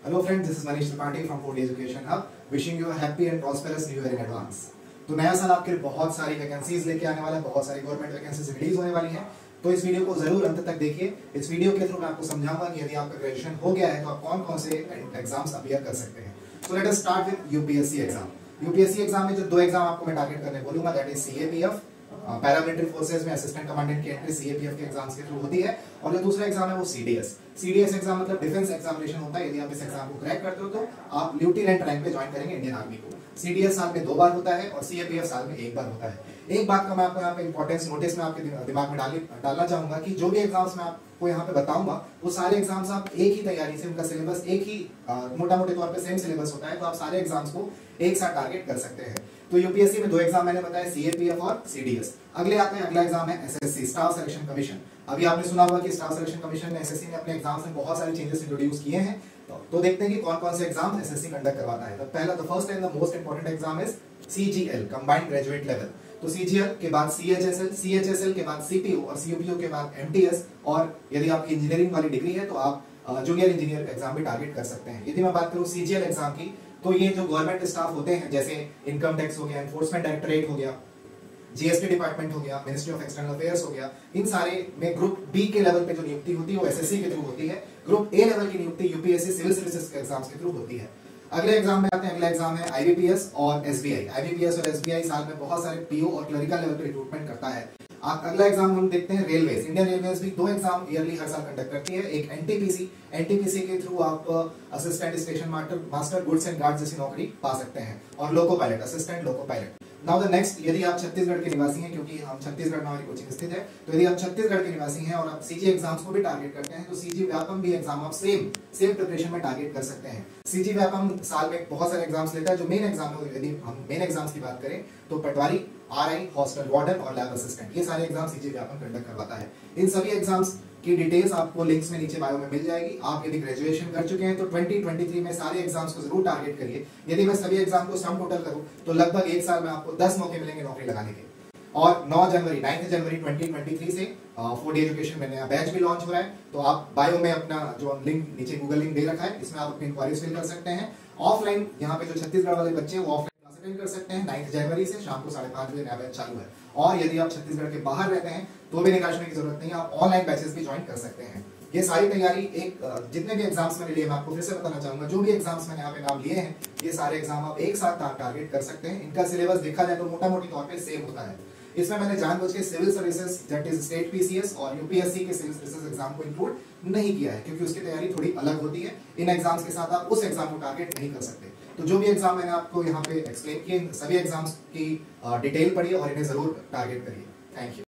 Hello friends, this is Manish Tripathi from 4D Education Hub, wishing you a happy and prosperous new year in advance. तो नया साल आपके लिए बहुत सारी वैकेंसीज लेके आने वाला है, बहुत सारी गवर्नमेंट वैकेंसीज रिलीज होने वाली हैं। तो इस वीडियो को जरूर अंत तक देखिए। इस वीडियो के थ्रू मैं आपको समझाऊंगा कि यदि आपका ग्रेजुएशन हो गया है तो आप कौन कौन से एग्जाम्स अपीयर कर सकते हैं। So let us start with UPSC exam. UPSC exam में जो दो एग्जाम आपको मैं टारगेट करने बोलूंगा, that is CAPF, paramilitary forces में असिस्टेंट कमांडेंट की एंट्री सीएपीएफ के एग्जाम्स के थ्रू होती है, और जो दूसरा एग्जाम है वो सीडीएस। सीडीएस एग्जाम मतलब डिफेंस एग्जामिनेशन होता है। यदि आप इस एग्जाम को क्रैक करते हो तो आप लिeutenant रैंक पे ज्वाइन करेंगे इंडियन आर्मी को। सीडीएस साल में 2 बार होता है और सीएपीएफ साल में 1 बार होता है। एक बात का मैं आपको यहाँ पे इंपॉर्टेंस नोटिस में आपके दिमाग में डालना चाहूंगा कि जो भी एग्जाम्स मैं आपको यहाँ पे बताऊंगा वो सारे एग्जाम्स आप एक ही तैयारी से, उनका सिलेबस एक ही मोटा मोटे तौर पे सेम सिलेबस होता है, तो आप सारे एग्जाम्स को एक साथ टारगेट कर सकते हैं। तो यूपीएससी में 2 एग्जाम मैंने बताया, सीएपीएफ और सीडीएस। अगले आते हैं, अगला एग्जाम है एसएससी, स्टाफ सिलेक्शन कमीशन। अभी आपने सुना होगा कि स्टाफ सिलेक्शन कमीशन ने एसएससी ने अपने एग्जाम्स में बहुत सारे चेंजेस इंट्रोड्यूस किए हैं। तो देखते हैं कि कौन कौन से एग्जाम एसएससी कंडक्ट करवाता है। तो पहला, the first and the most important exam is CGL, combined graduate level. तो सीजीएल के बाद सीएचएसएल, सीएचएसएल के बाद सीपीयू और सीपीयू के बाद एमटीएस, और यदि आपकी इंजीनियरिंग वाली डिग्री है तो आप जूनियर इंजीनियर एग्जाम भी टारगेट कर सकते हैं। यदि मैं बात करूं सीजीएल एग्जाम की, तो ये जो गवर्नमेंट स्टाफ होते हैं, जैसे इनकम टैक्स हो गया, एनफोर्समेंट डायरेक्टरेट हो गया, जीएसटी डिपार्टमेंट हो गया, मिनिस्ट्री ऑफ एक्सटर्नल अफेयर्स हो गया, इन सारे में ग्रुप बी के लेवल पे जो नियुक्ति होती है वो एसएससी के थ्रू होती है। ग्रुप ए लेवल की नियुक्ति यूपीएससी सिविल सर्विसेज के एग्जाम्स के थ्रू होती है। अगले एग्जाम में आते हैं, अगला एग्जाम है आईबीपीएस और एसबीआई। आईबीपीएस और एसबीआई साल में बहुत सारे पीओ और क्लरिकल लेवल पे रिक्रूटमेंट करता है। अगला एग्जाम हम देखते हैं रेलवेज। इंडियन रेलवेज भी 2 एग्जाम ईयरली हर साल कंडक्ट करती है। एक एनटीपीसी के थ्रू आप assistant station master, goods and guard जैसी नौकरी पा सकते हैं, और loco pilot, assistant loco pilot. Now the next, यदि आप छत्तीसगढ़ के निवासी हैं, क्योंकि हम छत्तीसगढ़ में हमारी कोचिंग स्थित है, तो यदि आप छत्तीसगढ़ के निवासी हैं और आप सीजी एग्जाम्स को भी टारगेट करते हैं तो सीजी व्यापम भी एग्जाम आप सेम प्रिपरेशन में टारगेट कर सकते हैं। सीजी व्यापम साल में बहुत सारे एग्जाम्स लेता है। जो मेन एग्जाम है, यदि हम मेन एग्जाम्स की बात करें तो पटवारी, आरआई, हॉस्टल वार्डन और लैब असिस्टेंट, ये सारे एग्जाम सीजी व्यापम कंडक्ट करवाता है। इन सभी एग्जाम्स की डिटेल्स आपको लिंक्स में नीचे बायो में मिल जाएगी। आप यदि ग्रेजुएशन कर चुके हैं तो 2023 में सारे एग्जाम्स को जरूर टारगेट करिए। यदि मैं सभी एग्जाम को सम टोटल करूं तो लगभग एक साल में आपको 10 मौके मिलेंगे नौकरी लगाने के। और 9 जनवरी 2023 से 4D एजुकेशन में नया बैच भी लॉन्च हो रहा है। तो आप बायो में अपना जो लिंक नीचे गूगल लिंक दे रखा है, इसमें आप अपनी इंक्वायरीज फिल कर सकते हैं। ऑफलाइन यहाँ पे जो छत्तीसगढ़ वाले बच्चे हैं वो ऑफलाइन क्लास अटेंड कर सकते हैं। 9 जनवरी से शाम को 5:30 बजे नया बैच चालू है। और यदि आप छत्तीसगढ़ के बाहर रहते हैं तो भी निराश होने की जरूरत नहीं है, आप ऑनलाइन बैचेस भी ज्वाइन कर सकते हैं। ये सारी तैयारी एक जितने भी एग्जाम्स मैंने लिए, मैं आपको फिर से बताना चाहूंगा, जो भी एग्जाम्स मैंने यहाँ पे नाम लिए हैं, ये सारे एग्जाम आप एक साथ टारगेट कर सकते हैं। इनका सिलेबस देखा जाए तो मोटा मोटी तौर पे सेम होता है। इसमें मैंने जानबूझ के civil services that is state PCS और यूपीएससी के सिविल सर्विसेज एग्जाम को इंक्लूड नहीं किया है, क्योंकि उसकी तैयारी थोड़ी अलग होती है। इन एग्जाम्स के साथ आप उस एग्जाम को टारगेट नहीं कर सकते। तो जो भी एग्जाम मैंने आपको यहाँ पे एक्सप्लेन किए, सभी एग्जाम्स की डिटेल पढ़िए और इन्हें जरूर टारगेट करिए। Thank you.